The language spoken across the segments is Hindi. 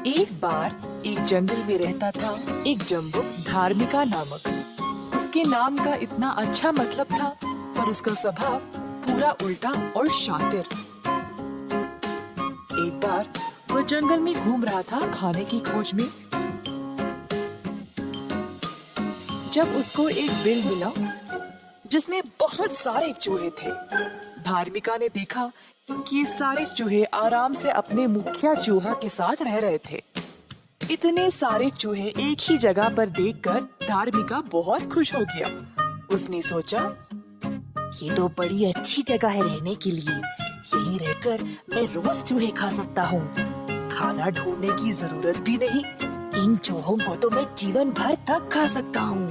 एक बार एक जंगल में रहता था एक जम्बुक धार्मिका नामक। उसके नाम का इतना अच्छा मतलब था, पर उसका स्वभाव पूरा उल्टा और शातिर। एक बार वह जंगल में घूम रहा था खाने की खोज में, जब उसको एक बिल मिला जिसमें बहुत सारे चूहे थे। धार्मिका ने देखा कि ये सारे चूहे आराम से अपने मुखिया चूहा के साथ रह रहे थे। इतने सारे चूहे एक ही जगह पर देखकर धार्मिका बहुत खुश हो गया। उसने सोचा, ये तो बड़ी अच्छी जगह है रहने के लिए। यहीं रहकर मैं रोज चूहे खा सकता हूँ। खाना ढूंढने की जरूरत भी नहीं। इन चूहों को तो मैं जीवन भर तक खा सकता हूँ।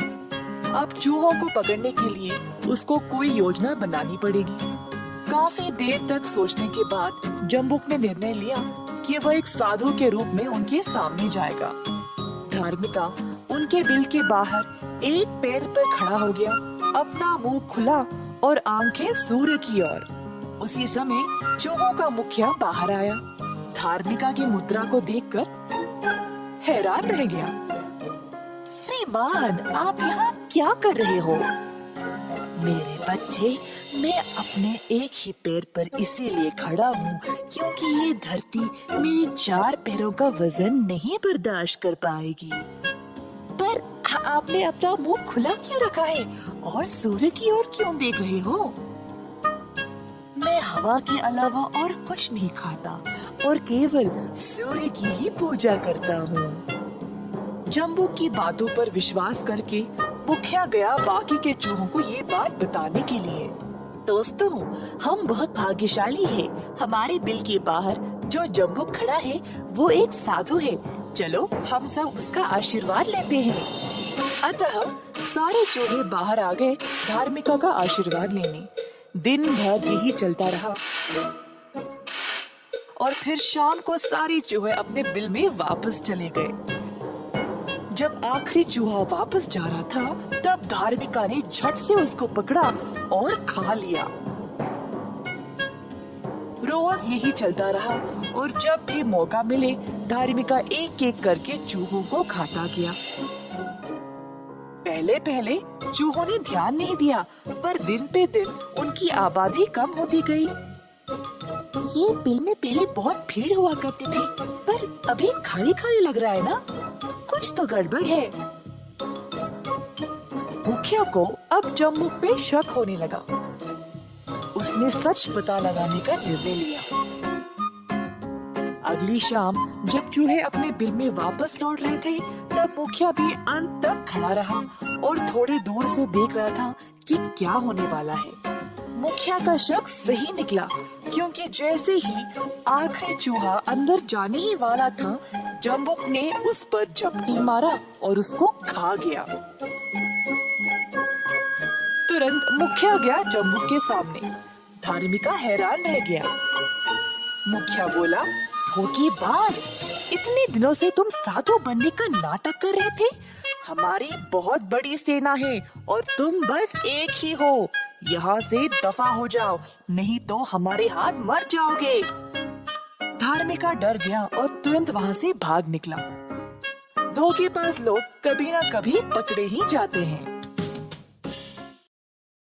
अब चूहों को पकड़ने के लिए उसको कोई योजना बनानी पड़ेगी। काफी देर तक सोचने के बाद जम्बुक ने निर्णय लिया कि वह एक साधु के रूप में उनके सामने जाएगा। धार्मिका उनके बिल के बाहर एक पैर पर खड़ा हो गया, अपना मुंह खुला और आंखें सूर्य की ओर। उसी समय चूहों का मुखिया बाहर आया। धार्मिका की मुद्रा को देखकर हैरान रह गया। श्रीमान, आप यहाँ क्या कर रहे हो? मेरे बच्चे, मैं अपने एक ही पैर पर इसीलिए खड़ा हूँ क्योंकि ये धरती मेरे 4 पैरों का वजन नहीं बर्दाश्त कर पाएगी। पर आपने अपना मुंह खुला क्यों रखा है और सूर्य की ओर क्यों देख रहे हो? मैं हवा के अलावा और कुछ नहीं खाता और केवल सूर्य की ही पूजा करता हूँ। जम्बुक की बातों पर विश्वास करके मुखिया गया बाकी के चूहों को ये बात बताने के लिए। दोस्तों, हम बहुत भाग्यशाली हैं। हमारे बिल के बाहर जो जम्बुक खड़ा है वो एक साधु है। चलो हम सब उसका आशीर्वाद लेते हैं। अतः सारे चूहे बाहर आ गए धार्मिका का आशीर्वाद लेने। दिन भर यही चलता रहा और फिर शाम को सारे चूहे अपने बिल में वापस चले गए। जब आखिरी चूहा वापस जा रहा था, तब धार्मिका ने झट से उसको पकड़ा और खा लिया। रोज यही चलता रहा और जब भी मौका मिले धार्मिका एक एक करके चूहों को खाता गया। पहले पहले चूहों ने ध्यान नहीं दिया, पर दिन पे दिन उनकी आबादी कम होती गई। ये बिल में पहले बहुत भीड़ हुआ करती थी, पर अभी खाली खाली लग रहा है ना? कुछ तो गड़बड़ है। मुखिया को अब जम्बुक पे शक होने लगा। उसने सच पता लगाने का निर्णय लिया। अगली शाम जब चूहे अपने बिल में वापस लौट रहे थे, तब मुखिया भी अंत तक खड़ा रहा और थोड़े दूर से देख रहा था कि क्या होने वाला है। मुखिया का शक सही निकला, क्योंकि जैसे ही आखिरी चूहा अंदर जाने ही वाला था, जम्बुक ने उस पर झपटी मारा और उसको खा गया। तुरंत मुखिया गया जम्बुक के सामने। धार्मिका हैरान रह गया। मुखिया बोला, धोखेबाज, इतने दिनों से तुम साधु बनने का नाटक कर रहे थे। हमारी बहुत बड़ी सेना है और तुम बस एक ही हो। यहाँ से दफा हो जाओ, नहीं तो हमारे हाथ मर जाओगे। धार्मिका डर गया और तुरंत वहाँ से भाग निकला। धोखेबाज लोग कभी ना कभी पकड़े ही जाते हैं।